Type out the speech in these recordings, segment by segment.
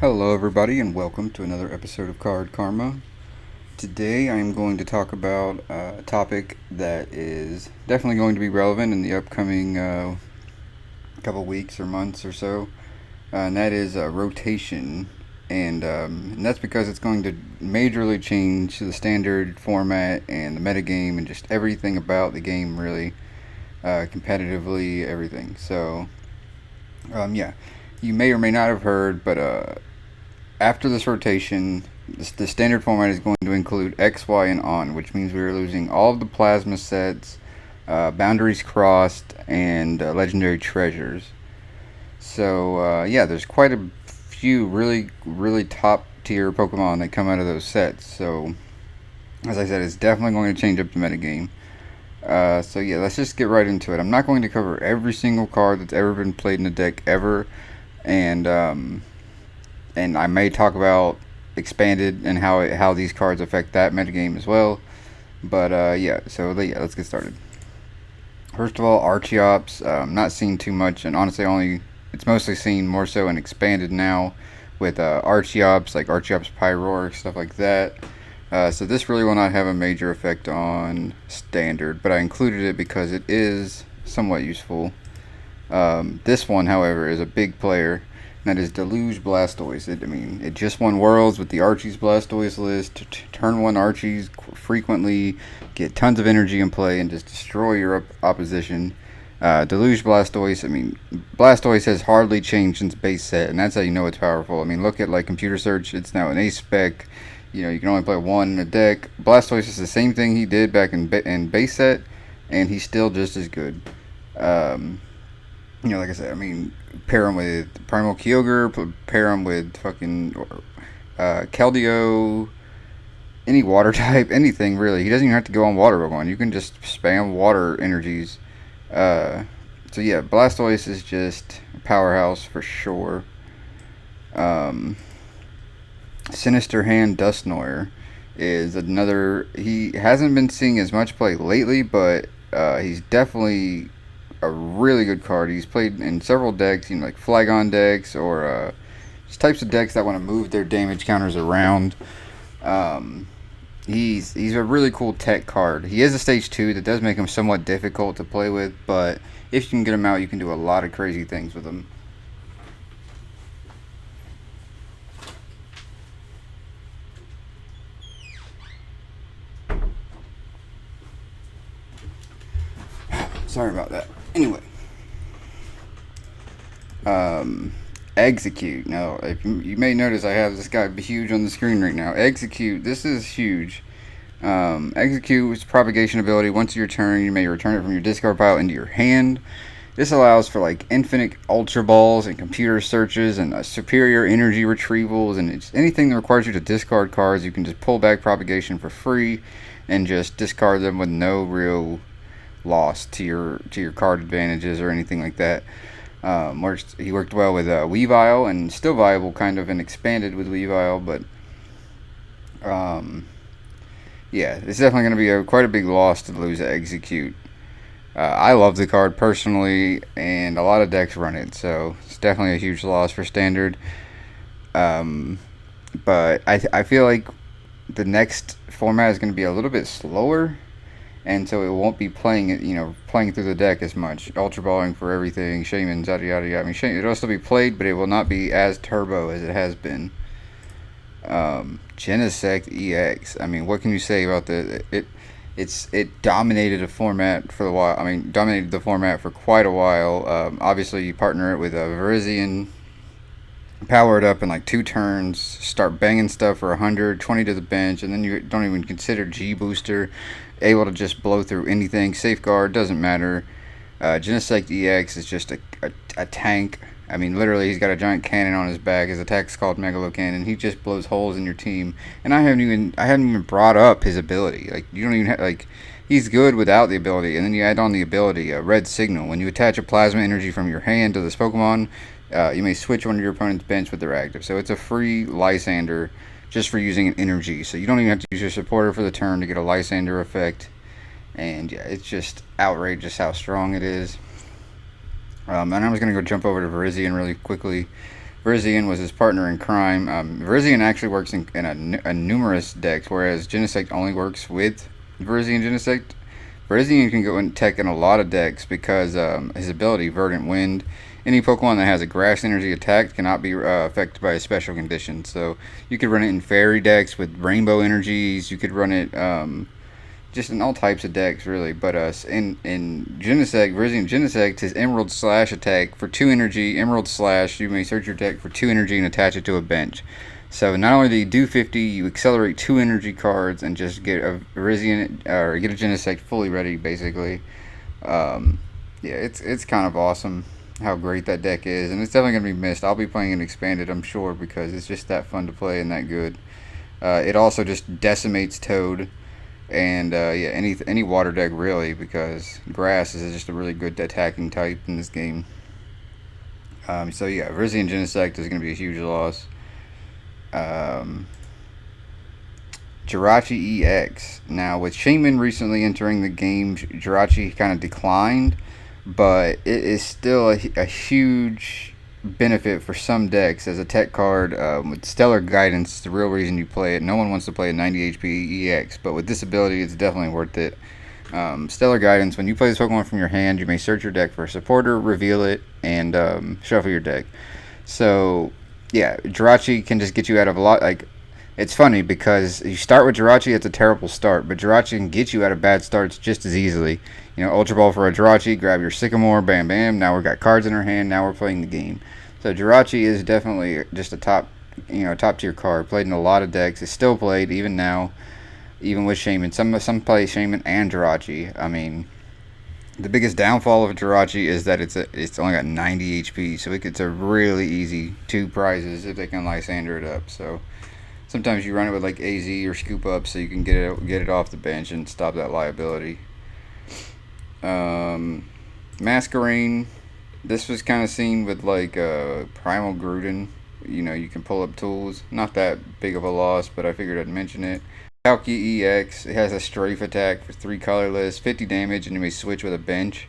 Hello, everybody, and welcome to another episode of Card Karma. Today, I am going to talk about a topic that is definitely going to be relevant in the upcoming couple weeks or months or so, and that is rotation. And that's because it's going to majorly change the standard format and the metagame and just everything about the game, really, competitively, everything. So, you may or may not have heard, but after this rotation, the standard format is going to include X, Y, and on, which means we are losing all of the plasma sets, boundaries crossed, and legendary treasures. So, there's quite a few really, really top tier Pokemon that come out of those sets. So, as I said, it's definitely going to change up the metagame. So, let's just get right into it. I'm not going to cover every single card that's ever been played in a deck ever, and I may talk about expanded and how these cards affect that metagame as well. But let's get started. First of all, Archeops. Not seen too much, and honestly, it's mostly seen more so in expanded now with Archeops, like Archeops Pyroar, stuff like that. So this really will not have a major effect on standard, but I included it because it is somewhat useful. This one, however, is a big player. And that is Deluge Blastoise. It just won Worlds with the Archie's Blastoise list. Turn 1 Archies frequently, get tons of energy in play, and just destroy your opposition. Deluge Blastoise, Blastoise has hardly changed since base set, and that's how you know it's powerful. Look at like Computer Search, it's now an ace spec. You can only play one in a deck. Blastoise is the same thing he did back in base set, and he's still just as good. Like I said, pair him with Primal Kyogre, pair him with fucking Keldeo, any water type, anything really. He doesn't even have to go on water Pokemon. You can just spam water energies. Blastoise is just a powerhouse for sure. Sinister Hand Dusknoir is another. He hasn't been seeing as much play lately, but he's definitely a really good card. He's played in several decks, like Flygon decks or just types of decks that want to move their damage counters around. He's a really cool tech card. He is a stage 2 that does make him somewhat difficult to play with, but if you can get him out, you can do a lot of crazy things with him. Sorry about that. Anyway, Execute. Now, if you may notice, I have this guy huge on the screen right now. Execute. This is huge. Execute's propagation ability. Once your turn, you may return it from your discard pile into your hand. This allows for like infinite Ultra Balls and computer searches and superior energy retrievals, and it's anything that requires you to discard cards. You can just pull back propagation for free and just discard them with no real loss to your card advantages or anything like that. He worked well with Weavile, and still viable kind of and expanded with Weavile, but it's definitely going to be quite a big loss to lose Execute. I love the card personally, and a lot of decks run it, so it's definitely a huge loss for standard. But I feel like the next format is going to be a little bit slower, and so it won't be playing through the deck as much. Ultra Balling for everything, Shaman's, yada yada yada. It'll still be played, but it will not be as turbo as it has been. Genesect EX. What can you say about it dominated the format for a while. Dominated the format for quite a while. Obviously, you partner it with a Virizion, power it up in like 2 turns, start banging stuff for 120 to the bench, and then you don't even consider G Booster, able to just blow through anything. Safeguard, doesn't matter. Genesect EX is just a tank. Literally, he's got a giant cannon on his back. His attack's called Megalo Cannon. He just blows holes in your team. And I haven't even brought up his ability. Like, you don't even he's good without the ability. And then you add on the ability, Red Signal. When you attach a plasma energy from your hand to this Pokemon, you may switch one of your opponent's bench with their active. So it's a free Lysander just for using an energy. So you don't even have to use your supporter for the turn to get a Lysander effect. And it's just outrageous how strong it is. And I'm just going to go jump over to Virizion really quickly. Virizion was his partner in crime. Virizion actually works in a numerous decks, whereas Genesect only works with Virizion Genesect. Virizion can go and tech in a lot of decks because his ability, Verdant Wind, any Pokemon that has a grass energy attack cannot be affected by a special condition. So you could run it in fairy decks with rainbow energies. You could run it just in all types of decks, really. But in Genesect, Virizion Genesect, his Emerald Slash attack for 2 energy, Emerald Slash, you may search your deck for 2 energy and attach it to a bench. So not only do you do 50, you accelerate 2 energy cards and just get a Virizion or get a Genesect fully ready, basically. Yeah, it's kind of awesome how great that deck is, and it's definitely gonna be missed. I'll be playing it expanded, I'm sure, because it's just that fun to play and that good. It also just decimates Toad and yeah, any water deck really, because grass is just a really good attacking type in this game. So yeah, Virizion Genesect is going to be a huge loss. Um, Jirachi EX. Now with Shaman recently entering the game, Jirachi kind of declined, but it is still a huge benefit for some decks as a tech card. With Stellar Guidance, the real reason you play it. No one wants to play a 90 HP EX, but with this ability, it's definitely worth it. Stellar Guidance, when you play this Pokemon from your hand, you may search your deck for a supporter, reveal it, and shuffle your deck. So, yeah, Jirachi can just get you out of a lot. Like, it's funny because you start with Jirachi, it's a terrible start, but Jirachi can get you out of bad starts just as easily. You know, Ultra Ball for a Jirachi, grab your Sycamore, bam, bam. Now we've got cards in our hand. Now we're playing the game. So Jirachi is definitely just a top tier card. Played in a lot of decks. It's still played even now, even with Shaman. Some play Shaman and Jirachi. I mean, the biggest downfall of Jirachi is that it's only got 90 HP, so it's a really easy 2 prizes if they can Lysander it up. So sometimes you run it with like AZ or Scoop Up so you can get it off the bench and stop that liability. Masquerain. This was kind of seen with like Primal Gruden. You know, you can pull up tools. Not that big of a loss, but I figured I'd mention it. Palkia EX. It has a strafe attack for 3 colorless, 50 damage, and you may switch with a bench.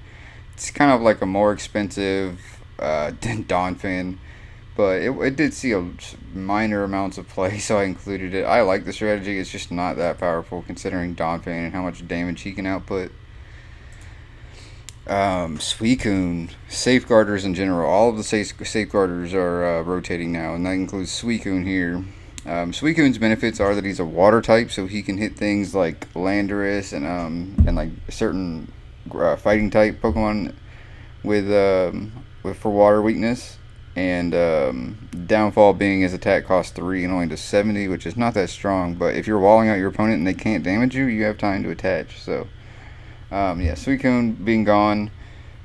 It's kind of like a more expensive Donphin, but it did see a minor amounts of play, so I included it. I like the strategy. It's just not that powerful considering Donphin and how much damage he can output. Suicune, safeguarders in general. All of the safeguarders are rotating now, and that includes Suicune here. Suicune's benefits are that he's a water type, so he can hit things like Landorus and like certain fighting type Pokemon with for water weakness. And downfall being his attack costs 3 and only does 70, which is not that strong. But if you're walling out your opponent and they can't damage you, you have time to attach. So yeah, Suicune being gone,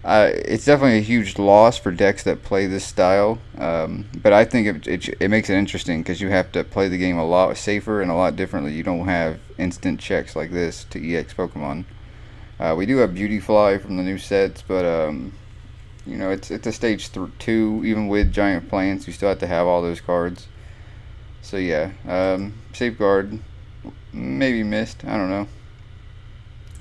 it's definitely a huge loss for decks that play this style. But I think it makes it interesting because you have to play the game a lot safer and a lot differently. You don't have instant checks like this to EX Pokemon. We do have Beautyfly from the new sets, but you know, it's a stage 2. Even with Giant Plants, you still have to have all those cards. So yeah, Safeguard maybe missed. I don't know.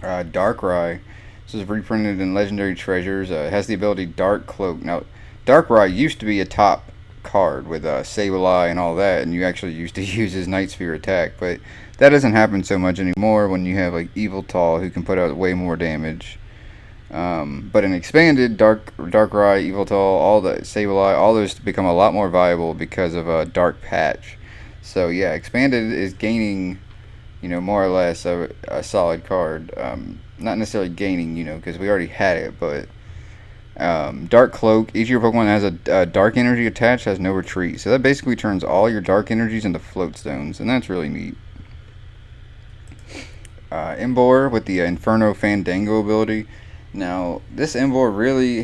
Darkrai. This is reprinted in Legendary Treasures. It has the ability Dark Cloak. Now, Darkrai used to be a top card with Sableye and all that, and you actually used to use his Night Sphere attack, but that doesn't happen so much anymore when you have like Yveltal, who can put out way more damage. But in expanded, Darkrai, Yveltal, all the Sableye, all those become a lot more viable because of Dark Patch. So yeah, expanded is gaining, you know, more or less a solid card. Not necessarily gaining, you know, because we already had it, but Dark Cloak, each of your Pokemon has a dark energy attached, has no retreat. So that basically turns all your dark energies into float stones, and that's really neat. Embor with the Inferno Fandango ability. Now, this Embor really,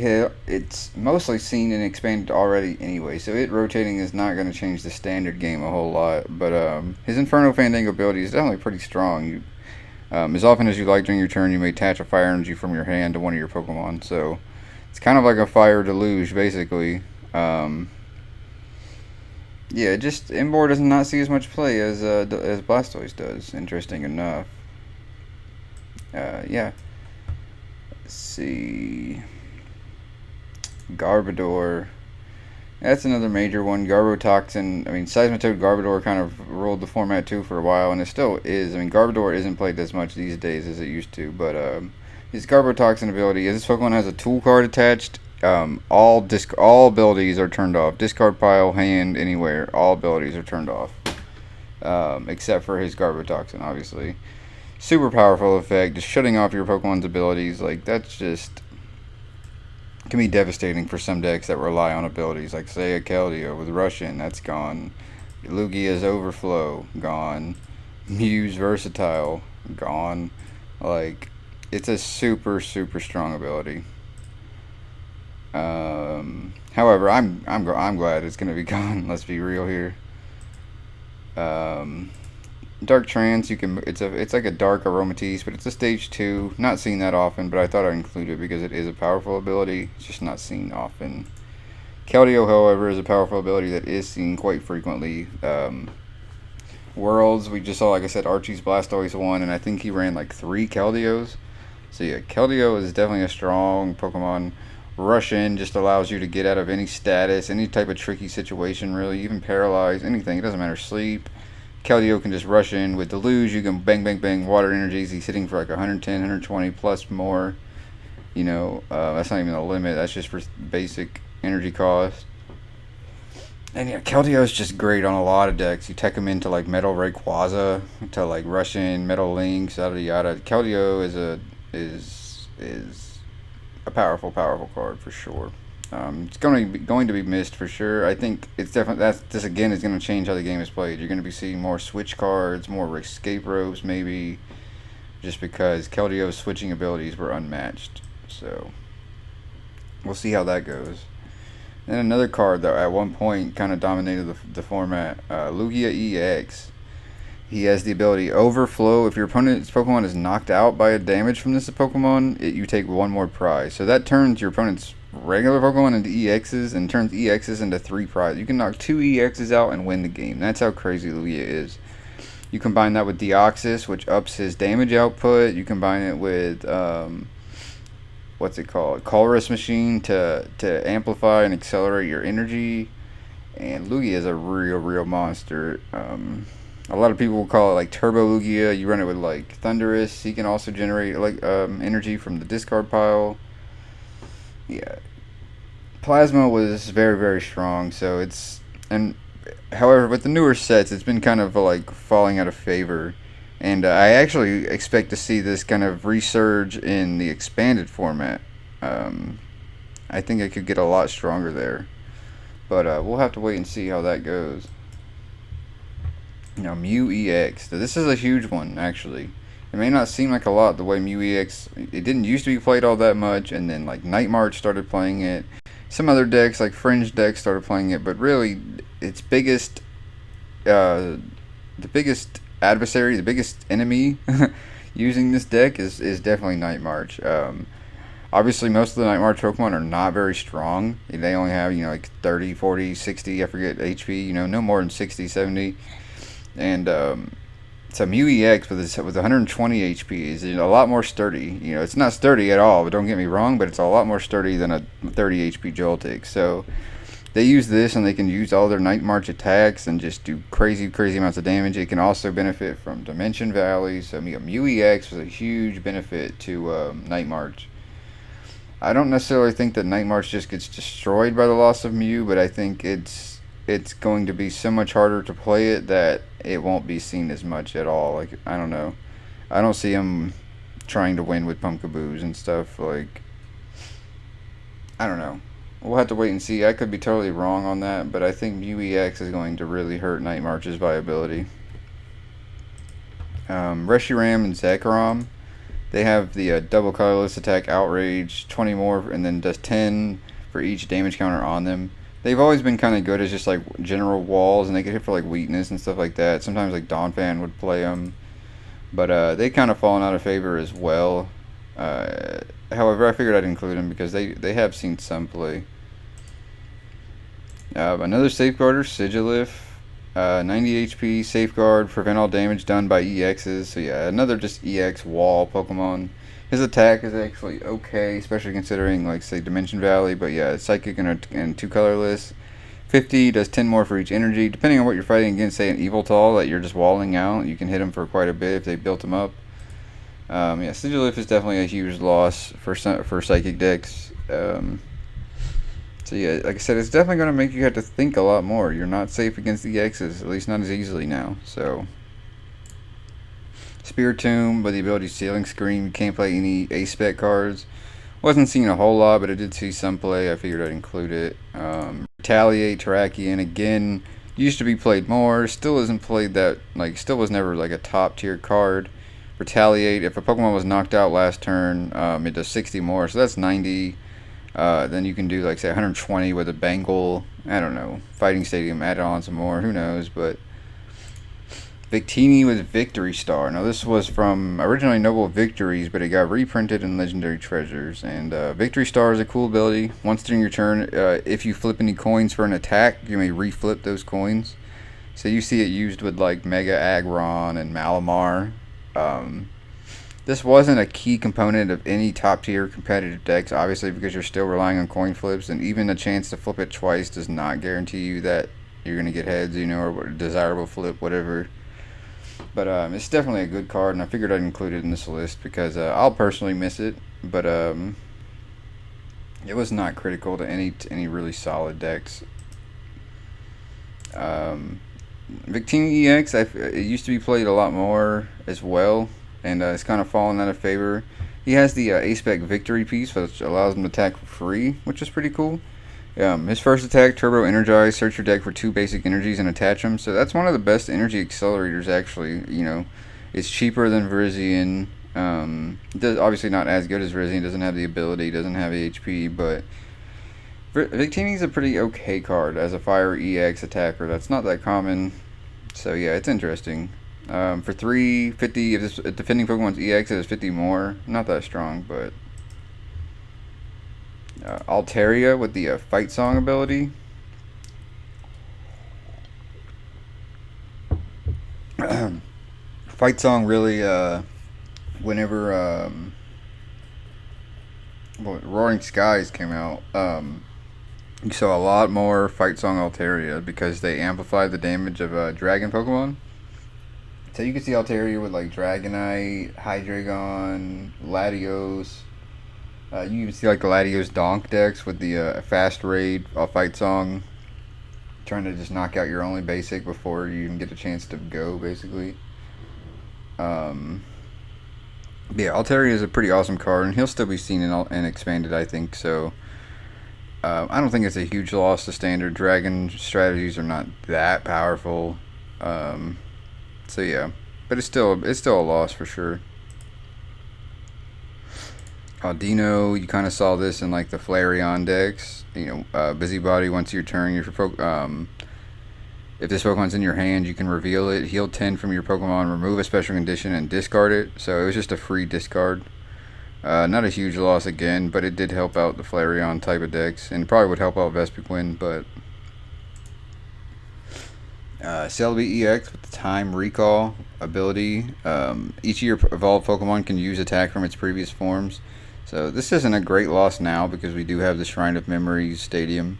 it's mostly seen and expanded already anyway, so it rotating is not going to change the standard game a whole lot, but his Inferno Fandango ability is definitely pretty strong. As often as you like during your turn, you may attach a fire energy from your hand to one of your Pokemon, so it's kind of like a fire deluge, basically. Yeah, just Embor does not see as much play as Blastoise does, interesting enough. Yeah. Let's see. Garbodor. That's another major one. Garbotoxin. I mean, Seismitoad Garbodor kind of ruled the format too for a while, and it still is. I mean, Garbodor isn't played as much these days as it used to, but his Garbotoxin ability, this Pokemon has a tool card attached. All abilities are turned off. Discard pile, hand, anywhere. All abilities are turned off, except for his Garbotoxin, obviously. Super powerful effect, just shutting off your Pokemon's abilities. Like that's just can be devastating for some decks that rely on abilities, like say a Keldeo with Russian, that's gone. Lugia's Overflow, gone. Mew's Versatile, gone. Like, it's a super, super strong ability. However, I'm glad it's gonna be gone. Let's be real here. Um, Dark Trance, it's like a dark aromatisse, but it's a stage 2. Not seen that often, but I thought I'd include it because it is a powerful ability. It's just not seen often. Keldeo, however, is a powerful ability that is seen quite frequently. Worlds, we just saw, like I said, Archie's Blastoise won, and I think he ran like 3 Keldeos. So yeah, Keldeo is definitely a strong Pokemon. Rush In just allows you to get out of any status, any type of tricky situation, really, even paralyzed, anything. It doesn't matter. Sleep. Keldeo can just rush in with Deluge. You can bang, bang, bang. Water energies. He's hitting for like 110, 120 plus more. That's not even the limit. That's just for basic energy cost. And yeah, Keldeo is just great on a lot of decks. You tech him into like Metal Rayquaza to like rush in Metal Lynx, yada yada. Keldeo is a powerful, powerful card for sure. It's going to be missed for sure. I think it's definitely this again is going to change how the game is played. You're going to be seeing more switch cards, more escape ropes, maybe, just because Keldeo's switching abilities were unmatched. So we'll see how that goes. And another card that at one point kind of dominated the format, Lugia EX. He has the ability Overflow. If your opponent's Pokemon is knocked out by a damage from this Pokemon, you take one more prize. So that turns your opponent's regular Pokemon into EXs and turns EXs into 3 prizes. You can knock 2 EXs out and win the game. That's how crazy Lugia is. You combine that with Deoxys, which ups his damage output. You combine it with what's it called? Colress Machine to amplify and accelerate your energy. And Lugia is a real, real monster. A lot of people will call it like Turbo Lugia. You run it with like Thundurus. He can also generate like energy from the discard pile. Yeah, Plasma was very, very strong. So and however, with the newer sets, it's been kind of like falling out of favor. And I actually expect to see this kind of resurge in the expanded format. Um, I think it could get a lot stronger there. But we'll have to wait and see how that goes. Mew EX. This is a huge one, actually. It may not seem like a lot the way Mew EX. It didn't used to be played all that much, and then like Night March started playing it. Some other decks, like Fringe decks, started playing it. But really, its the biggest adversary, the biggest enemy using this deck is definitely Night March. Obviously, most of the Night March Pokemon are not very strong. They only have, like 30, 40, 60, I forget, HP, no more than 60, 70. And so Mew EX with 120 HP is a lot more sturdy. It's not sturdy at all, but don't get me wrong, but it's a lot more sturdy than a 30 HP Joltik. So they use this and they can use all their Night March attacks and just do crazy, crazy amounts of damage. It can also benefit from Dimension Valley. So Mew EX was a huge benefit to Night March. I don't necessarily think that Night March just gets destroyed by the loss of Mew, but I think it's going to be so much harder to play it that it won't be seen as much at all. Like, I don't know. I don't see him trying to win with Pumpkaboos and stuff. Like, I don't know. We'll have to wait and see. I could be totally wrong on that, but I think Mew EX is going to really hurt Night March's viability. Reshiram and Zekrom, they have the double colorless attack, outrage, 20 more, and then does 10 for each damage counter on them. They've always been kind of good as just like general walls, and they could hit for like weakness and stuff like that. Sometimes like Donphan would play them, but they kind of fallen out of favor as well. However, I figured I'd include them because they have seen some play. Another safeguarder, Sigilif, 90 HP, safeguard, prevent all damage done by EXs. So yeah, another just EX wall Pokemon. His attack is actually okay, especially considering, like, say, Dimension Valley. But yeah, it's Psychic and 2 colorless. 50 does 10 more for each energy. Depending on what you're fighting against, say an Evil Tall that you're just walling out, you can hit them for quite a bit if they built them up. Yeah, Sigilif is definitely a huge loss for Psychic decks. So yeah, like I said, it's definitely going to make you have to think a lot more. You're not safe against the X's, at least not as easily now. So Spirit Tomb with the ability Sealing Scream, you can't play any A-Spec cards. Wasn't seeing a whole lot, but I did see some play. I figured I'd include it. Retaliate, Terrakion, again, used to be played more. Still isn't played that, like, still was never like a top tier card. Retaliate, if a Pokemon was knocked out last turn, it does 60 more, so that's 90. Then you can do, like, say, 120 with a Bangle. I don't know. Fighting Stadium added on some more. Who knows, but Victini with Victory Star. Now, this was from originally Noble Victories, but it got reprinted in Legendary Treasures. And Victory Star is a cool ability. Once during your turn, if you flip any coins for an attack, you may reflip those coins. So you see it used with, like, Mega Aggron and Malamar. This wasn't a key component of any top-tier competitive decks, obviously, because you're still relying on coin flips, and even a chance to flip it twice does not guarantee you that you're going to get heads, or a desirable flip, whatever. But it's definitely a good card, and I figured I'd include it in this list because I'll personally miss it. But it was not critical to any really solid decks. Victini EX, it used to be played a lot more as well, and it's kind of fallen out of favor. He has the A-Spec Victory piece, which allows him to attack for free, which is pretty cool. His first attack, Turbo Energize, search your deck for 2 basic energies and attach them. So that's one of the best energy accelerators, actually. It's cheaper than Virizion. Obviously not as good as Virizion. Doesn't have the ability, doesn't have the HP, but Victini's a pretty okay card as a Fire EX attacker. That's not that common. So yeah, it's interesting. For 350, if defending Pokemon's EX is 50 more, not that strong, but Altaria with the Fight Song ability. Fight Song really, whenever Roaring Skies came out, you saw a lot more Fight Song Altaria because they amplified the damage of Dragon Pokemon. So you can see Altaria with like Dragonite, Hydreigon, Latios. You even see like the Latios Donk decks with the Fast Raid Fight Song, trying to just knock out your only basic before you even get a chance to go, basically. Yeah, Altaria is a pretty awesome card, and he'll still be seen and expanded, I think. So I don't think it's a huge loss to standard. Dragon strategies are not that powerful. So yeah, but it's still a loss for sure. Dino, you kind of saw this in like the Flareon decks. Busybody, once your turn, if this Pokemon's in your hand, you can reveal it, heal 10 from your Pokemon, remove a special condition, and discard it. So it was just a free discard. Not a huge loss again, but it did help out the Flareon type of decks, and probably would help out Vespiquen, but Celebi EX with the Time Recall ability. Each of your evolved Pokemon can use attack from its previous forms. So this isn't a great loss now because we do have the Shrine of Memories Stadium.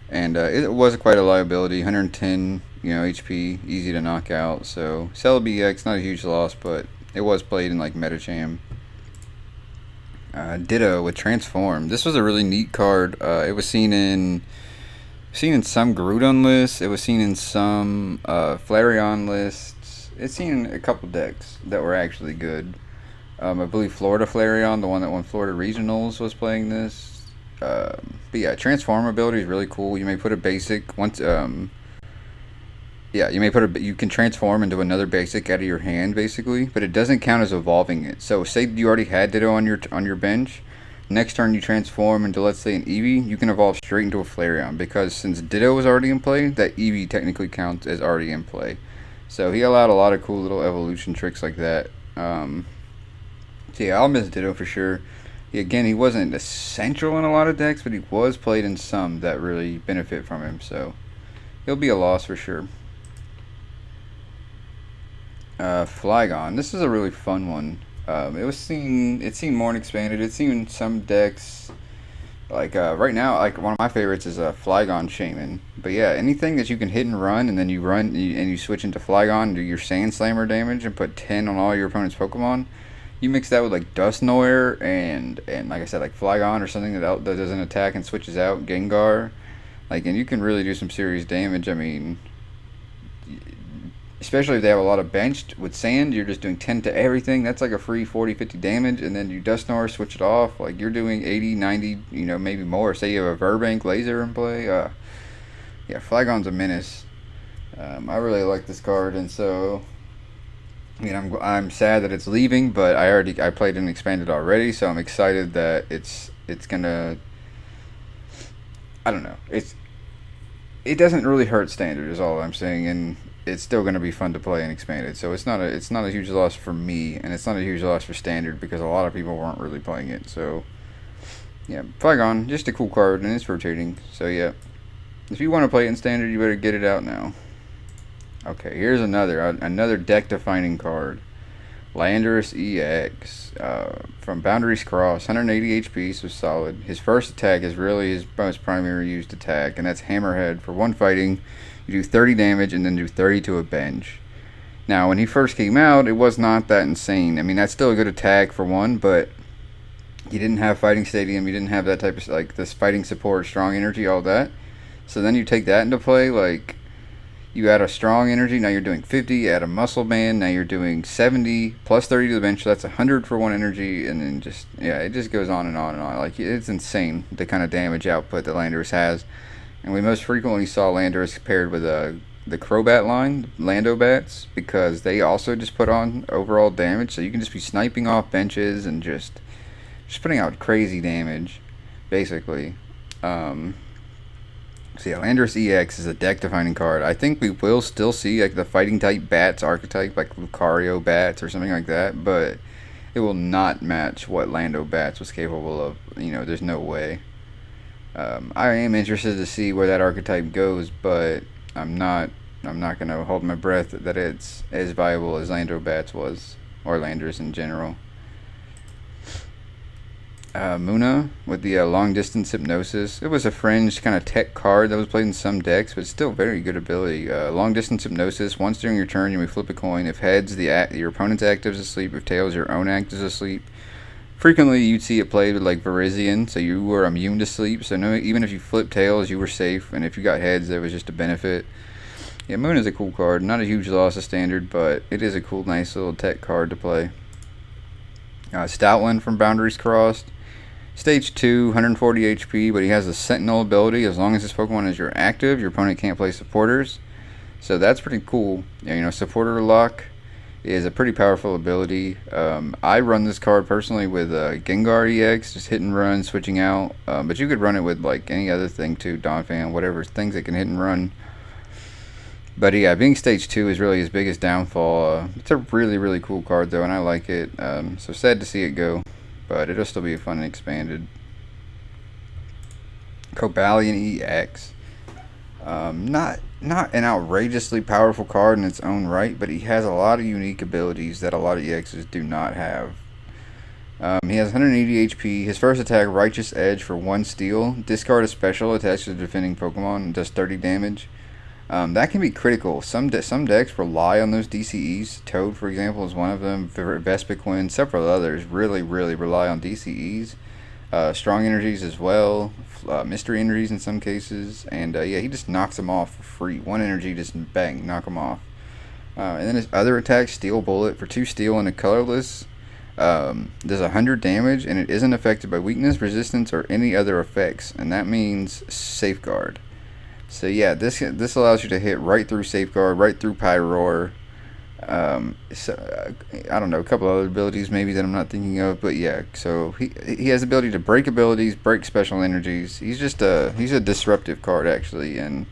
And it was quite a liability, 110 HP, easy to knock out. So Celebi EX, not a huge loss, but it was played in like Metacham. Ditto with Transform. This was a really neat card. It was seen in some Groudon lists. It was seen in some Flareon lists. It's seen in a couple decks that were actually good. I believe Florida Flareon, the one that won Florida Regionals, was playing this. But yeah, Transform ability is really cool. You may put a basic once. You can transform into another basic out of your hand, basically, but it doesn't count as evolving it. So say you already had Ditto on your bench. Next turn you transform into, let's say, an Eevee, you can evolve straight into a Flareon, because since Ditto was already in play, that Eevee technically counts as already in play. So he allowed a lot of cool little evolution tricks like that. So yeah, I'll miss Ditto for sure. He wasn't essential in a lot of decks, but he was played in some that really benefit from him, so he'll be a loss for sure. Flygon. This is a really fun one. It's seen more and expanded. It's seen some decks Like right now, like one of my favorites is Flygon Shaman. But yeah, anything that you can hit and run, and then you run and you switch into Flygon, do your Sand Slammer damage, and put 10 on all your opponent's Pokemon. You mix that with like Dusknoir and like I said, like Flygon or something that doesn't attack and switches out Gengar, like, and you can really do some serious damage. I mean, especially if they have a lot of benched with sand, you're just doing 10 to everything. That's like a free 40, 50 damage, and then you Dusknoir, switch it off, like you're doing 80, 90, maybe more. Say you have a Verbank laser in play. Yeah, Flygon's a menace. I really like this card, and so I'm sad that it's leaving, but I played and expanded already, so I'm excited that it's gonna. I don't know. It doesn't really hurt standard is all I'm saying, and it's still going to be fun to play and expanded. So it's not a huge loss for me, and it's not a huge loss for standard because a lot of people weren't really playing it. So yeah, Flygon, just a cool card, and it's rotating. So yeah, if you want to play it in standard, you better get it out now. Okay, here's another deck defining card. Landorus EX from Boundaries Cross, 180 HP, so solid. His first attack is really his most primary used attack, and that's Hammerhead. For one fighting, you do 30 damage and then do 30 to a bench. Now, when he first came out, it was not that insane. I mean, that's still a good attack for one, but you didn't have Fighting Stadium, you didn't have that type of, like, this fighting support, strong energy, all that. So then you take that into play, like, you add a strong energy, now you're doing 50, add a muscle band, now you're doing 70, plus 30 to the bench, so that's 100 for one energy, and then it just goes on and on and on. Like, it's insane, the kind of damage output that Landorus has. And we most frequently saw Landorus paired with the Crobat line, Lando Bats, because they also just put on overall damage, so you can just be sniping off benches and just putting out crazy damage, basically. So yeah, Landorus EX is a deck-defining card. I think we will still see like the fighting-type bats archetype, like Lucario bats or something like that, but it will not match what Lando bats was capable of. There's no way. I am interested to see where that archetype goes, but I'm not gonna hold my breath that it's as viable as Lando bats was, or Landorus in general. Muna with the long distance hypnosis. It was a fringe kind of tech card that was played in some decks, but still very good ability. Long distance hypnosis. Once during your turn, you may flip a coin. If heads, your opponent's active is asleep. If tails, your own active is asleep. Frequently, you'd see it played with like Virizion, so you were immune to sleep. So no, even if you flipped tails, you were safe, and if you got heads, there was just a benefit. Yeah, Moon is a cool card. Not a huge loss of standard, but it is a cool, nice little tech card to play. Stoutland from Boundaries Crossed. Stage 2, 140 HP, but he has a Sentinel ability. As long as this Pokemon is active, your opponent can't play supporters. So that's pretty cool. Supporter Lock is a pretty powerful ability. I run this card personally with Gengar EX, just hit and run, switching out. But you could run it with like any other thing too, Donphan, whatever, things that can hit and run. But yeah, being stage 2 is really his biggest downfall. It's a really, really cool card though, and I like it. So sad to see it go, but it'll still be fun and expanded. Cobalion EX. Not an outrageously powerful card in its own right, but he has a lot of unique abilities that a lot of EXs do not have. He has 180 HP. His first attack, Righteous Edge for 1 steel. Discard a special attached to the defending Pokemon and does 30 damage. That can be critical. Some decks rely on those DCEs. Toad, for example, is one of them. Vespiquen, several others really, really rely on DCEs. Strong energies as well. Mystery energies in some cases. And yeah, he just knocks them off for free. 1 energy, just bang, knock them off. And then his other attack, Steel Bullet, for 2 steel and a colorless. Does 100 damage, and it isn't affected by weakness, resistance, or any other effects. And that means Safeguard. So yeah, this allows you to hit right through Safeguard, right through Pyroar. I don't know, a couple other abilities maybe that I'm not thinking of, but yeah. So he has the ability to break abilities, break special energies. He's a disruptive card actually, and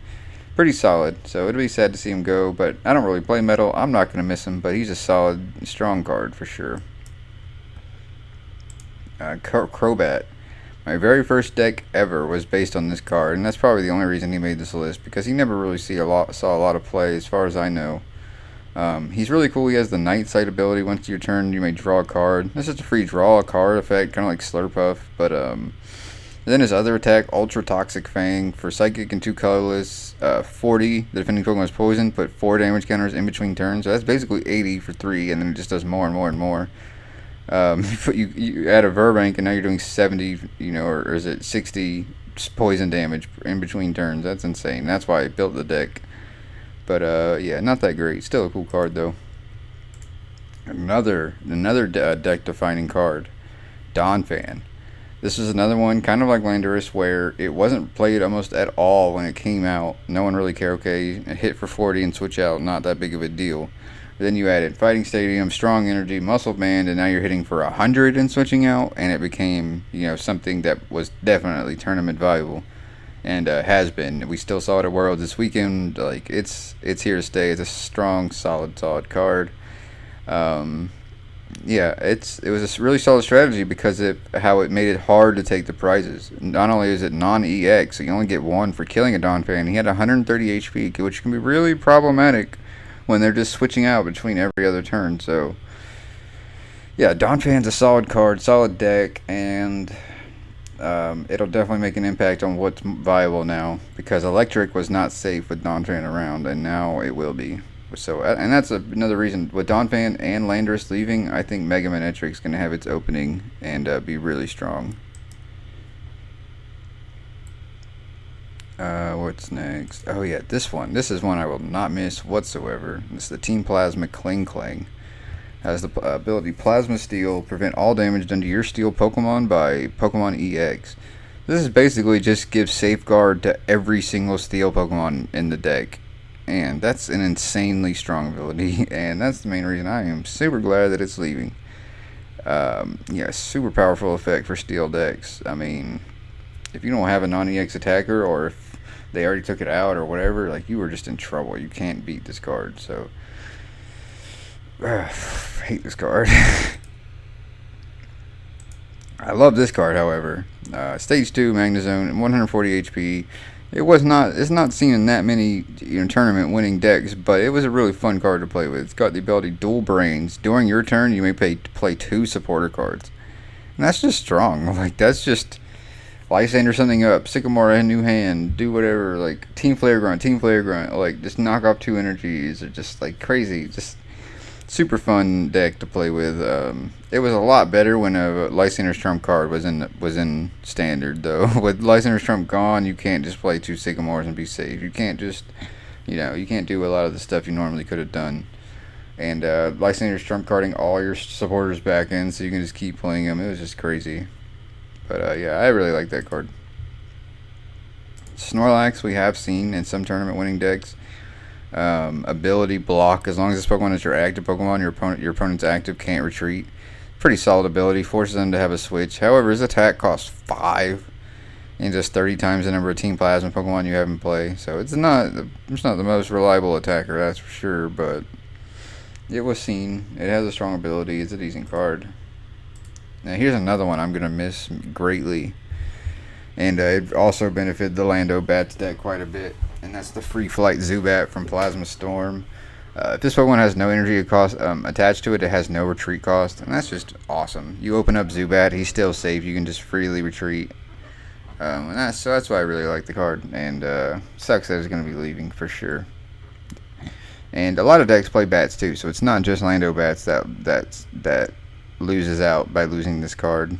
pretty solid. So it'll be sad to see him go, but I don't really play Metal. I'm not gonna miss him, but he's a solid, strong card for sure. Crobat. My very first deck ever was based on this card, and that's probably the only reason he made this list, because he never really saw a lot of play as far as I know. He's really cool. He has the Night Sight ability. Once your turn, you may draw a card. This is a free draw a card effect, kind of like Slurpuff, but Then his other attack, Ultra Toxic Fang, for Psychic and 2 colorless, 40. The defending Pokemon is poisoned, put 4 damage counters in between turns. So that's basically 80 for 3, and then it just does more and more and more. You add a Verbank, and now you're doing 70, or is it 60 poison damage in between turns. That's insane. That's why I built the deck. But yeah, not that great. Still a cool card though. Another deck defining card, Donphan. This is another one, kind of like Landorus, where it wasn't played almost at all when it came out. No one really cared. Okay, hit for 40 and switch out, not that big of a deal. Then you added Fighting Stadium, Strong Energy, Muscle Band, and now you're hitting for 100 and switching out, and it became, something that was definitely tournament valuable, and has been. We still saw it at Worlds this weekend. Like it's here to stay. It's a strong, solid card. Yeah, it was a really solid strategy because how it made it hard to take the prizes. Not only is it non-EX, so you only get one for killing a Donphan. He had 130 HP, which can be really problematic when they're just switching out between every other turn. So, yeah, Donphan's a solid card, solid deck, and it'll definitely make an impact on what's viable now because Electric was not safe with Donphan around, and now it will be. So, and that's another reason with Donphan and Landorus leaving. I think Mega Man Electric's going to have its opening and be really strong. What's next? Oh yeah, this one. This is one I will not miss whatsoever. This is the Team Plasma Kling Klang. Has the ability Plasma Steel, prevent all damage done to your Steel Pokemon by Pokemon EX. This is basically just gives Safeguard to every single Steel Pokemon in the deck. And that's an insanely strong ability, and that's the main reason I am super glad that it's leaving. Yeah, super powerful effect for Steel decks. I mean, if you don't have a non-EX attacker, or if they already took it out or whatever, like, you are just in trouble. You can't beat this card, so I hate this card. I love this card, however. Stage 2 Magnezone, 140 HP. It's not seen in that many tournament winning decks, but it was a really fun card to play with. It's got the ability Dual Brains. During your turn, you may play 2 supporter cards. And that's just strong. Like, that's just Lysander something up, Sycamore a new hand, do whatever, like Team Flare Grunt, like just knock off 2 energies, or just like crazy, just super fun deck to play with. It was a lot better when a Lysander's Trump card was in standard though. With Lysander's Trump gone, you can't just play 2 Sycamores and be safe. You can't just, you can't do a lot of the stuff you normally could have done. And Lysander's Trump carding all your supporters back in, so you can just keep playing them. It was just crazy. But yeah, I really like that card. Snorlax we have seen in some tournament winning decks. Ability block, as long as this Pokemon is your active Pokemon, your opponent's active can't retreat. Pretty solid ability, forces them to have a switch. However, his attack costs 5 and just 30 times the number of Team Plasma Pokemon you have in play. So it's not the most reliable attacker, that's for sure, but it was seen. It has a strong ability. It's a decent card. Now here's another one I'm gonna miss greatly, and it also benefited the Lando Bats deck quite a bit, and that's the Free Flight Zubat from Plasma Storm. If this Pokemon has no energy cost attached to it, it has no retreat cost, and that's just awesome. You open up Zubat, he's still safe. You can just freely retreat, and that's why I really like the card. And sucks that it's going to be leaving for sure. And a lot of decks play Bats too, so it's not just Lando Bats that loses out by losing this card.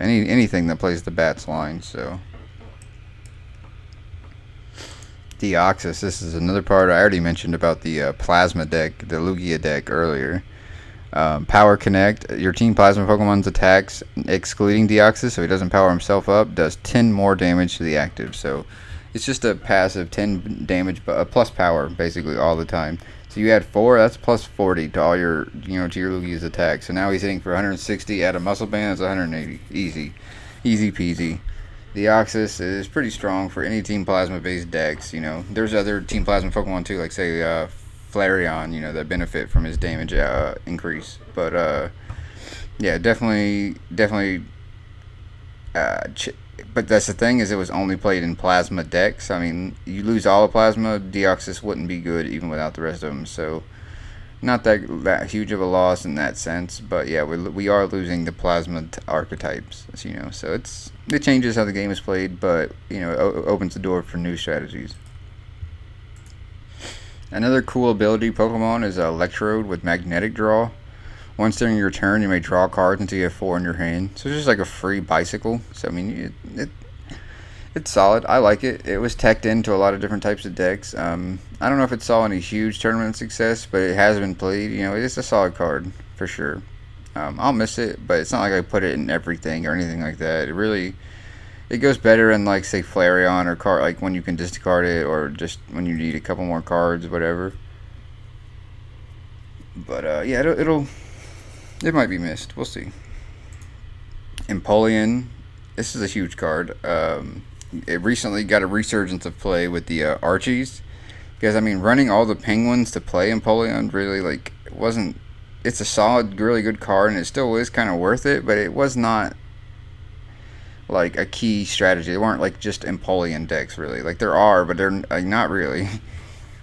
Anything that plays the Bats line. So Deoxys, this is another part I already mentioned about the Plasma deck, the Lugia deck earlier. Power Connect, your Team Plasma Pokemon's attacks, excluding Deoxys, so he doesn't power himself up, does 10 more damage to the active. So it's just a passive 10 damage, plus power basically all the time. So you add 4, that's plus 40 to all your, to your Lugia's attacks. So now he's hitting for 160. Add a Muscle Band, that's 180. Easy peasy. Deoxys is pretty strong for any Team Plasma based decks. There's other Team Plasma Pokemon too, like say Flareon, that benefit from his damage increase. But yeah, definitely. But that's the thing, is it was only played in Plasma decks. I mean, you lose all of Plasma, Deoxys wouldn't be good even without the rest of them. So not that huge of a loss in that sense, but yeah, we are losing the plasma archetypes, so it changes how the game is played, but it opens the door for new strategies. Another cool ability Pokemon is Electrode with Magnetic Draw. Once during your turn, you may draw cards until you have 4 in your hand. So it's just like a free bicycle. So I mean, it's solid. I like it. It was teched into a lot of different types of decks. I don't know if it saw any huge tournament success, but it has been played. It's a solid card for sure. I'll miss it, but it's not like I put it in everything or anything like that. It goes better in like say Flareon or card like when you can discard it or just when you need a couple more cards, whatever. But yeah, it might be missed. We'll see. Empoleon. This is a huge card. It recently got a resurgence of play with the Archies. Because, I mean, running all the Penguins to play Empoleon really, like, wasn't... It's a solid, really good card, and it still is kind of worth it, but it was not, like, a key strategy. They weren't, like, just Empoleon decks, really. Like, there are, but they're like, not really.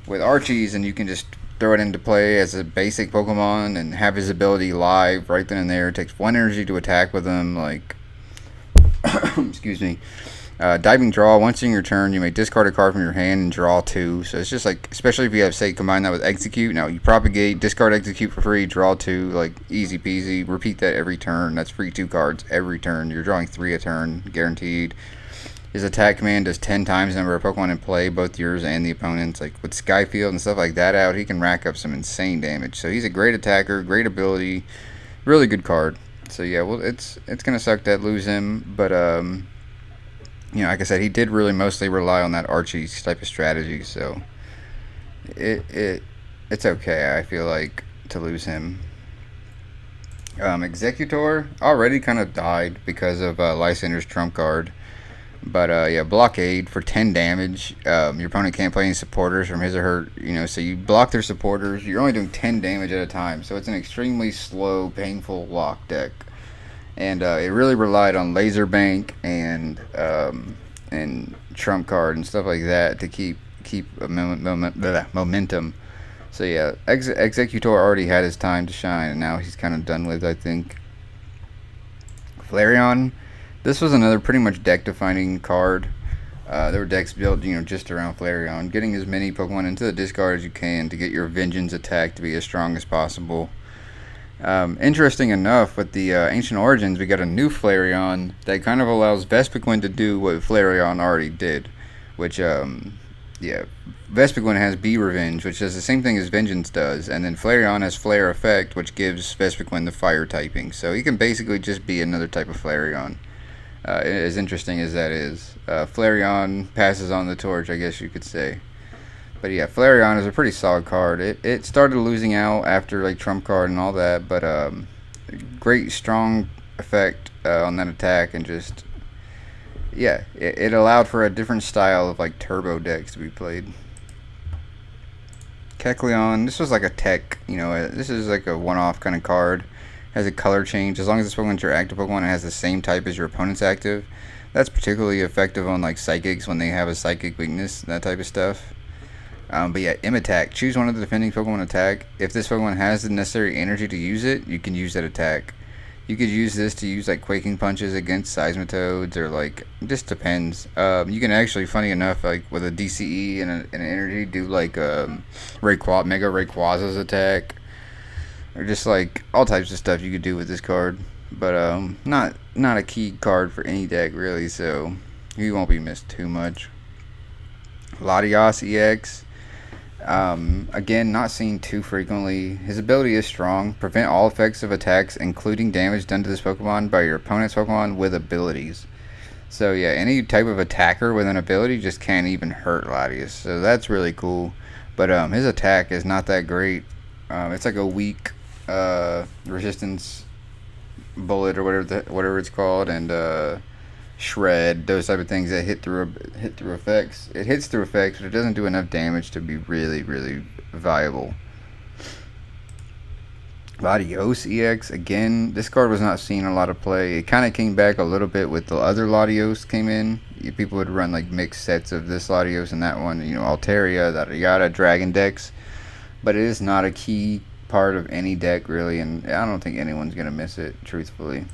With Archies, and you can just throw it into play as a basic Pokemon and have his ability live right then and there. It takes 1 energy to attack with him, like... excuse me. Diving Draw. Once in your turn, you may discard a card from your hand and draw 2. So it's just like, especially if you have, say, combine that with Execute. Now, you propagate, discard Execute for free, draw 2, like, easy peasy. Repeat that every turn. That's free 2 cards every turn. You're drawing 3 a turn, guaranteed. His attack command does 10 times the number of Pokemon in play, both yours and the opponent's. Like, with Skyfield and stuff like that out, he can rack up some insane damage. So he's a great attacker, great ability, really good card. So yeah, well, it's gonna suck to lose him, but like I said, he did really mostly rely on that Archie type of strategy. So it's okay. I feel like to lose him. Executor already kind of died because of Lysander's trump card. But yeah, Blockade for 10 damage. Your opponent can't play any supporters from his or her, so you block their supporters. You're only doing 10 damage at a time, so it's an extremely slow, painful lock deck. And it really relied on Laser Bank and Trump card and stuff like that to keep momentum. So yeah, Executor already had his time to shine, and now he's kind of done with, I think. Flareon. This was another pretty much deck-defining card. There were decks built, just around Flareon. Getting as many Pokemon into the discard as you can to get your Vengeance attack to be as strong as possible. Interesting enough, with the Ancient Origins, we got a new Flareon that kind of allows Vespiquen to do what Flareon already did. Which, Vespiquen has Be Revenge, which does the same thing as Vengeance does. And then Flareon has Flare Effect, which gives Vespiquen the Fire typing. So he can basically just be another type of Flareon. As interesting as that is. Flareon passes on the torch, I guess you could say. But yeah, Flareon is a pretty solid card. It started losing out after like Trump card and all that, but great strong effect on that attack, and just it allowed for a different style of like turbo decks to be played. Kecleon, this was like a tech, this is like a one-off kind of card. Has a color change. As long as this Pokemon's your active Pokemon, it has the same type as your opponent's active. That's particularly effective on like Psychics when they have a Psychic weakness, that type of stuff. But yeah, Attack. Choose one of the defending Pokemon attack. If this Pokemon has the necessary energy to use it, you can use that attack. You could use this to use like Quaking Punches against Seismitoads, or like, it just depends. You can actually, funny enough, like with a DCE and an energy, do like Mega Rayquaza's attack. Or just like all types of stuff you could do with this card. But not a key card for any deck really, so he won't be missed too much. Latios EX. Again, not seen too frequently. His ability is strong. Prevent all effects of attacks, including damage done to this Pokemon by your opponent's Pokemon with abilities. So yeah, any type of attacker with an ability just can't even hurt Latios. So that's really cool. But his attack is not that great. It's like a weak resistance bullet or whatever it's called, and shred, those type of things that hit through effects. It hits through effects, but it doesn't do enough damage to be really, really viable. Latios EX, again, this card was not seeing a lot of play. It kind of came back a little bit with the other Latios came in. People would run like mixed sets of this Latios and that one, Altaria, yada yada, Dragon decks. But it is not a key part of any deck, really, and I don't think anyone's going to miss it, truthfully.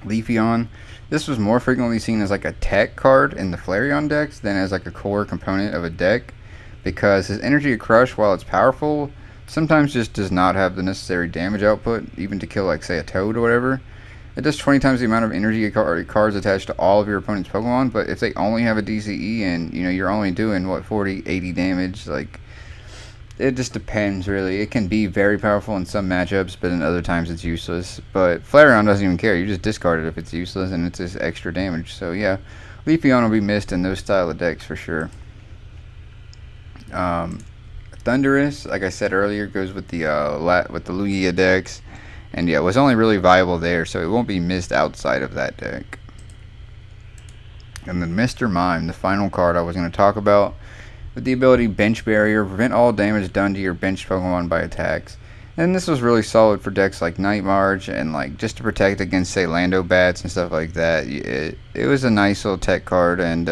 Leafeon. This was more frequently seen as like a tech card in the Flareon decks than as like a core component of a deck, because his Energy Crush, while it's powerful, sometimes just does not have the necessary damage output, even to kill, like, say, a Toad or whatever. It does 20 times the amount of energy cards attached to all of your opponent's Pokemon, but if they only have a DCE and, you're only doing, 40, 80 damage, like, it just depends, really. It can be very powerful in some matchups, but in other times it's useless. But Flareon doesn't even care. You just discard it if it's useless, and it's just extra damage. So, yeah, Leafeon will be missed in those style of decks for sure. Thundurus, like I said earlier, goes with the Lugia decks, and yeah, it was only really viable there, so it won't be missed outside of that deck. And then Mr. Mime, the final card I was going to talk about, with the ability Bench Barrier, prevent all damage done to your benched Pokemon by attacks. And this was really solid for decks like Night March and like just to protect against, say, Lando Bats and stuff like that. It was a nice little tech card, and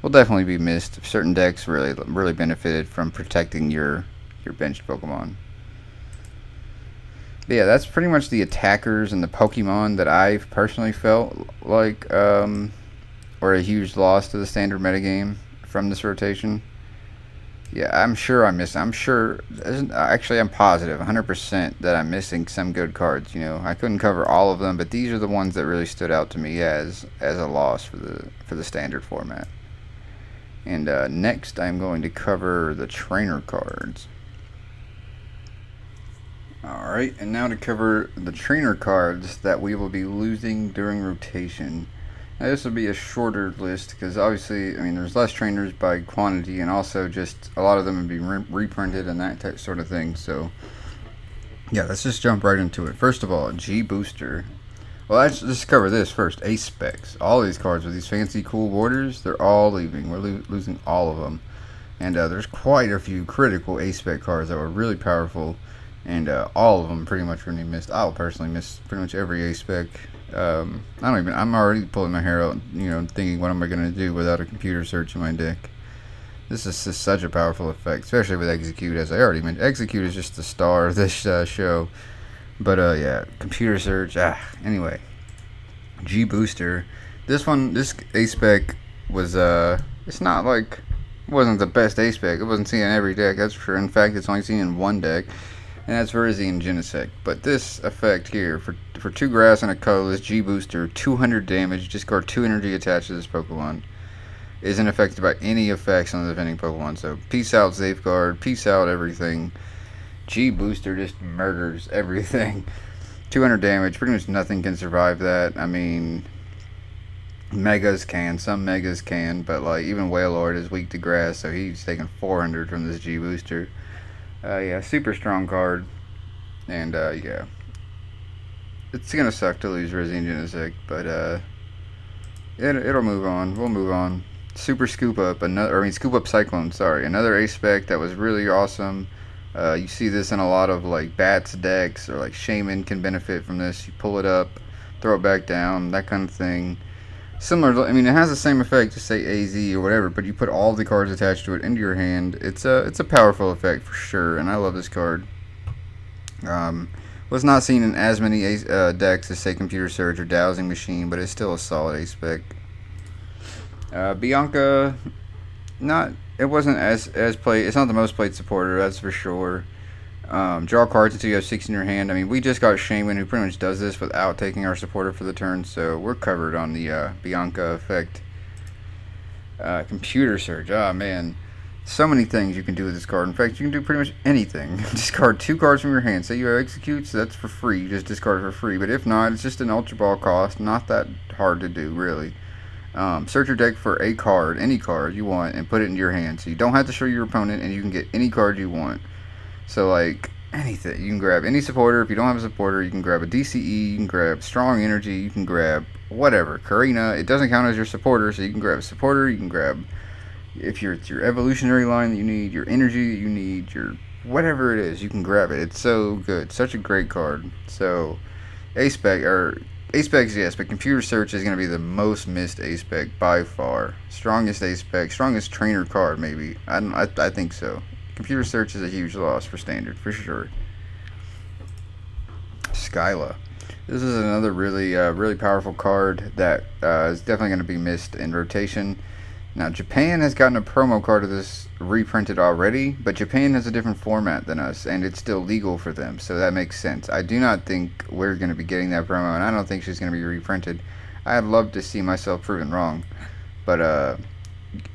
will definitely be missed. Certain decks really benefited from protecting your benched Pokemon. But yeah, that's pretty much the attackers and the Pokemon that I've personally felt like were a huge loss to the standard metagame from this rotation. Yeah, I'm sure I missed. Actually, I'm positive, 100%, that I'm missing some good cards. I couldn't cover all of them, but these are the ones that really stood out to me as a loss for the standard format. And next, I'm going to cover the trainer cards. Alright, and now to cover the trainer cards that we will be losing during rotation. Now, this will be a shorter list because obviously, there's less trainers by quantity, and also just a lot of them would be reprinted and that sort of thing. So, yeah, let's just jump right into it. First of all, G Booster. Well, let's just cover this first. Ace Specs. All these cards with these fancy, cool borders, they're all leaving. We're losing all of them. And there's quite a few critical Ace Spec cards that were really powerful, and all of them pretty much are going to be missed. I'll personally miss pretty much every Ace Spec. I'm already pulling my hair out, thinking what am I going to do without a computer search in my deck. This is just such a powerful effect, especially with Execute, as I already mentioned. Execute is just the star of this show. But, yeah, computer search. Anyway, G Booster. This Ace Spec was, it's not like, it wasn't the best Ace Spec. It wasn't seen in every deck, that's for sure. In fact, it's only seen in one deck, and that's Virizion and Genesect. But this effect here, for 2 grass and a colorless, G Booster, 200 damage, discard 2 energy attached to this Pokemon, isn't affected by any effects on the defending Pokemon. So, peace out, Safeguard, peace out, everything. G Booster just murders everything. 200 damage, pretty much nothing can survive that. Megas can, some Megas can, but like even Wailord is weak to grass, so he's taking 400 from this G Booster. Yeah, super strong card, and yeah, it's gonna suck to lose Virizion Genesect, but it'll move on. We'll move on. Super Scoop Up, Scoop Up Cyclone. Sorry, another Ace Spec that was really awesome. You see this in a lot of like Bats decks, or like Shaman can benefit from this. You pull it up, throw it back down, that kind of thing. Similar, it has the same effect to say AZ or whatever, but you put all the cards attached to it into your hand. It's a powerful effect for sure, and I love this card. Was not seen in as many decks as, say, Computer Surge or Dowsing Machine, but it's still a solid Ace Spec. Bianca, it wasn't as played. It's not the most played supporter, that's for sure. Draw cards until you have 6 in your hand. We just got Shaman, who pretty much does this without taking our supporter for the turn, so we're covered on the Bianca effect. Computer Surge, man. So many things you can do with this card. In fact, you can do pretty much anything. Discard 2 cards from your hand. Say you have Execute, so that's for free. You just discard it for free. But if not, it's just an Ultra Ball cost. Not that hard to do, really. Search your deck for a card, any card you want, and put it in your hand. So you don't have to show your opponent, and you can get any card you want. So, like, anything. You can grab any supporter. If you don't have a supporter, you can grab a DCE, you can grab Strong Energy, you can grab whatever. Karina, it doesn't count as your supporter, so you can grab a supporter, you can grab, if it's your evolutionary line that you need, your energy that you need, your whatever it is, you can grab it. It's so good. Such a great card. So, Ace Spec, yes, but Computer Search is going to be the most missed Ace Spec by far. Strongest Ace Spec, strongest trainer card, maybe. I think so. Computer search is a huge loss for standard, for sure. Skyla. This is another really powerful card that is definitely going to be missed in rotation. Now, Japan has gotten a promo card of this reprinted already, but Japan has a different format than us, and it's still legal for them, so that makes sense. I do not think we're going to be getting that promo, and I don't think she's going to be reprinted. I'd love to see myself proven wrong, but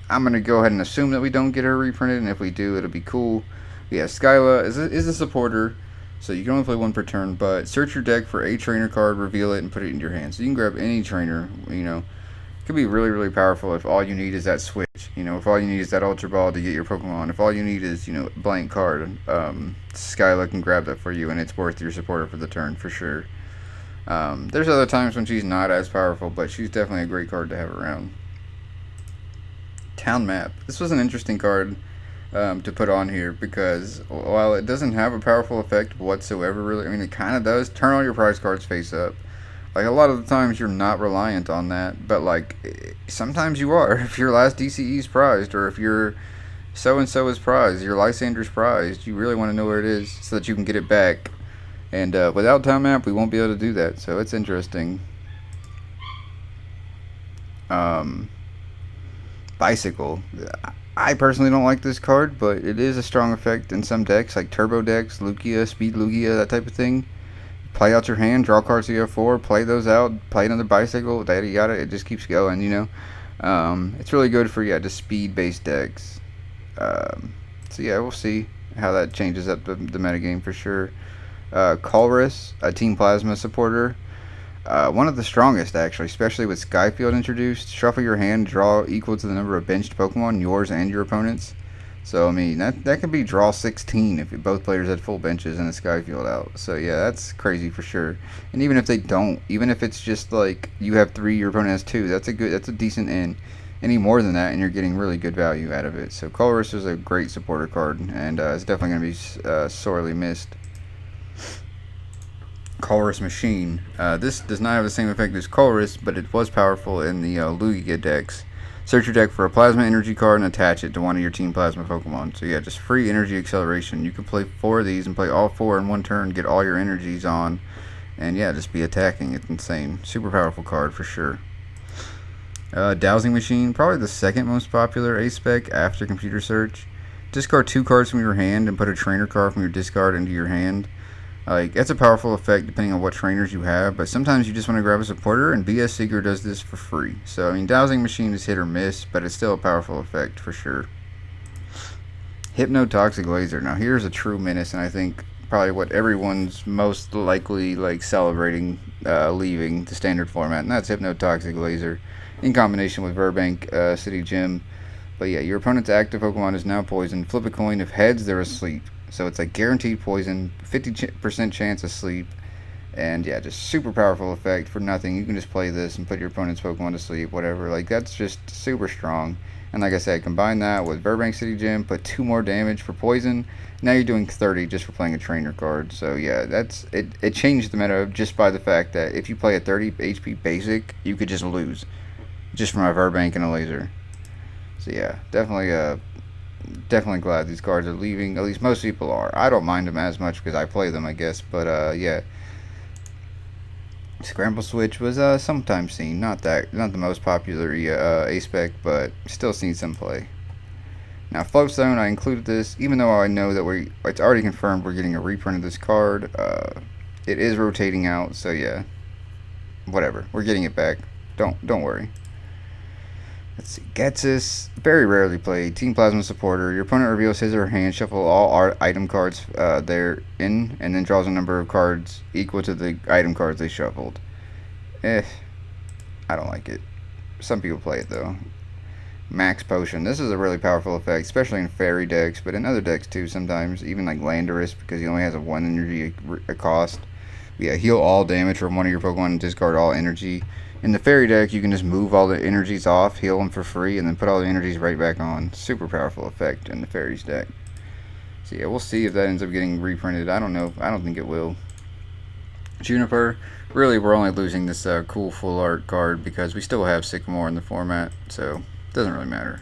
I'm going to go ahead and assume that we don't get her reprinted, and if we do, it'll be cool. But yeah, Skyla is a supporter, so you can only play one per turn, but search your deck for a trainer card, reveal it, and put it in your hand. So you can grab any trainer, It could be really powerful if all you need is that switch. If all you need is that Ultra Ball to get your Pokemon. If all you need is, blank card, Skyla can grab that for you, and it's worth your supporter for the turn, for sure. There's other times when she's not as powerful, but she's definitely a great card to have around. Town Map. This was an interesting card to put on here because while it doesn't have a powerful effect whatsoever, really, it kind of does. Turn all your prize cards face up. Like, a lot of the times you're not reliant on that, but sometimes you are. If your last DCE is prized, or if your so-and-so is prized, your Lysander's prized, you really want to know where it is so that you can get it back. And without Town Map, we won't be able to do that, so it's interesting. Bicycle. I personally don't like this card, but it is a strong effect in some decks, like Turbo decks, Lugia, Speed Lugia, that type of thing. Play out your hand, draw cards to you have 4, play those out, play another bicycle, yada yada. It just keeps going, It's really good for just speed-based decks. So yeah, we'll see how that changes up the metagame for sure. Colress, a Team Plasma supporter, one of the strongest actually, especially with Skyfield introduced. Shuffle your hand, draw equal to the number of benched Pokemon, yours and your opponent's. So, that could be draw 16 if both players had full benches and a Skyfield out. So, yeah, that's crazy for sure. And even if they don't, even if it's just like you have 3, your opponent has 2, that's a decent in. Any more than that, and you're getting really good value out of it. So, Colress is a great supporter card, and it's definitely going to be sorely missed. Colress Machine. This does not have the same effect as Colress, but it was powerful in the Lugia decks. Search your deck for a Plasma Energy card and attach it to one of your Team Plasma Pokemon. So yeah, just free energy acceleration. You can play 4 of these and play all 4 in one turn, get all your energies on, and yeah, just be attacking. It's insane. Super powerful card for sure. Dowsing Machine, probably the second most popular A-Spec after Computer Search. Discard 2 cards from your hand and put a trainer card from your discard into your hand. That's a powerful effect depending on what trainers you have, but sometimes you just want to grab a supporter, and BS Seeker does this for free. So, Dowsing Machine is hit or miss, but it's still a powerful effect for sure. Hypnotoxic Laser. Now, here's a true menace, and I think probably what everyone's most likely, celebrating leaving the standard format, and that's Hypnotoxic Laser in combination with Burbank City Gym. But yeah, your opponent's active Pokemon is now poisoned. Flip a coin. If heads, they're asleep. So it's guaranteed poison, 50% chance of sleep, and yeah, just super powerful effect for nothing. You can just play this and put your opponent's Pokemon to sleep, whatever. That's just super strong. And like I said, combine that with Burbank City Gym, put 2 more damage for poison. Now you're doing 30 just for playing a trainer card. So yeah, that's it. It changed the meta just by the fact that if you play a 30 HP basic, you could just lose just from a Burbank and a laser. So yeah, definitely glad these cards are leaving. At least most people are. I don't mind them as much because I play them, I guess. But yeah, Scramble Switch was sometimes seen. Not the most popular A-Spec, but still seen some play. Now, Float Zone, I included this, even though I know that it's already confirmed we're getting a reprint of this card. It is rotating out, so yeah, whatever. We're getting it back. Don't worry. Let's see. Getsus, very rarely played. Team Plasma supporter. Your opponent reveals his or her hand, shuffle all item cards they're in, and then draws a number of cards equal to the item cards they shuffled. I don't like it. Some people play it though. Max Potion. This is a really powerful effect, especially in fairy decks, but in other decks too sometimes, even like Landorus, because he only has a 1 energy a cost. Yeah, heal all damage from one of your Pokemon and discard all energy. In the fairy deck, you can just move all the energies off, heal them for free, and then put all the energies right back on. Super powerful effect in the fairies deck. So yeah, we'll see if that ends up getting reprinted. I don't know. I don't think it will. Juniper. Really, we're only losing this cool full art card because we still have Sycamore in the format, so it doesn't really matter.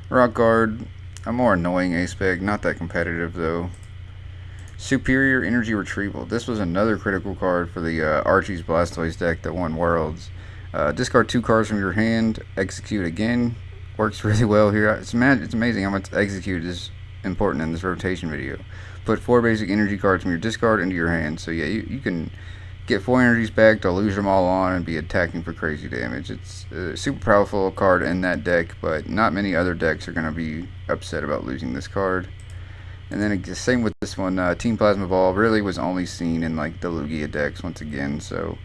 Rock Guard. A more annoying aspect, not that competitive though. Superior Energy Retrieval. This was another critical card for the Archie's Blastoise deck that won Worlds. Discard 2 cards from your hand, execute again. Works really well here. It's amazing how much execute is important in this rotation video. Put 4 basic energy cards from your discard into your hand. So yeah, you can get 4 energies back to lose them all on and be attacking for crazy damage. It's a super powerful card in that deck, but not many other decks are going to be upset about losing this card. And then same with this one, Team Plasma Ball really was only seen in like the Lugia decks once again. So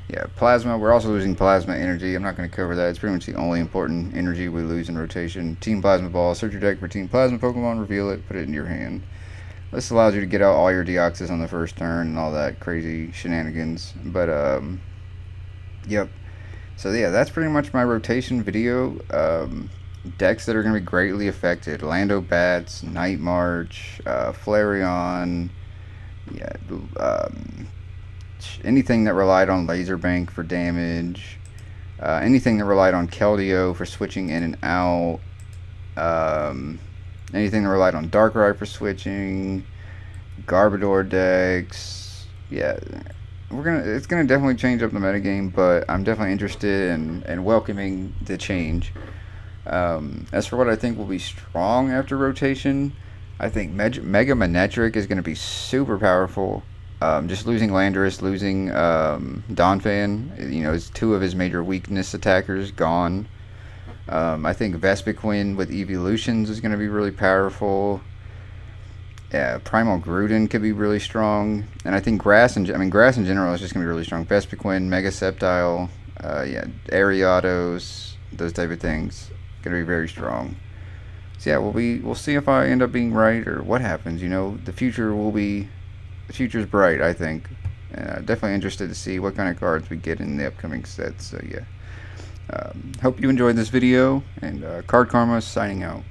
yeah, Plasma, we're also losing Plasma Energy. I'm not going to cover that. It's pretty much the only important energy we lose in rotation. Team Plasma Ball, search your deck for Team Plasma Pokemon, reveal it, put it in your hand. This allows you to get out all your Deoxys on the first turn and all that crazy shenanigans. But yep. So yeah, that's pretty much my rotation video. Decks that are going to be greatly affected: Lando Bats, Night March, Flareon, yeah, anything that relied on Laser Bank for damage, anything that relied on Keldeo for switching in and out, anything that relied on Darkrai for switching, Garbodor decks. Yeah, it's gonna definitely change up the metagame, but I'm definitely interested in welcoming the change. As for what I think will be strong after rotation, I think Mega Manectric is going to be super powerful. Just losing Landorus, losing Donphan, is 2 of his major weakness attackers gone. I think Vespiquen with Evolutions is going to be really powerful. Yeah, Primal Gruden could be really strong, and I think Grass in general is just going to be really strong. Vespiquen, Mega Sceptile, Ariados, those type of things. Going to be very strong. So yeah, we'll see if I end up being right or what happens. The future's bright, I think. Definitely interested to see what kind of cards we get in the upcoming sets. So yeah, hope you enjoyed this video, and Card Karma signing out.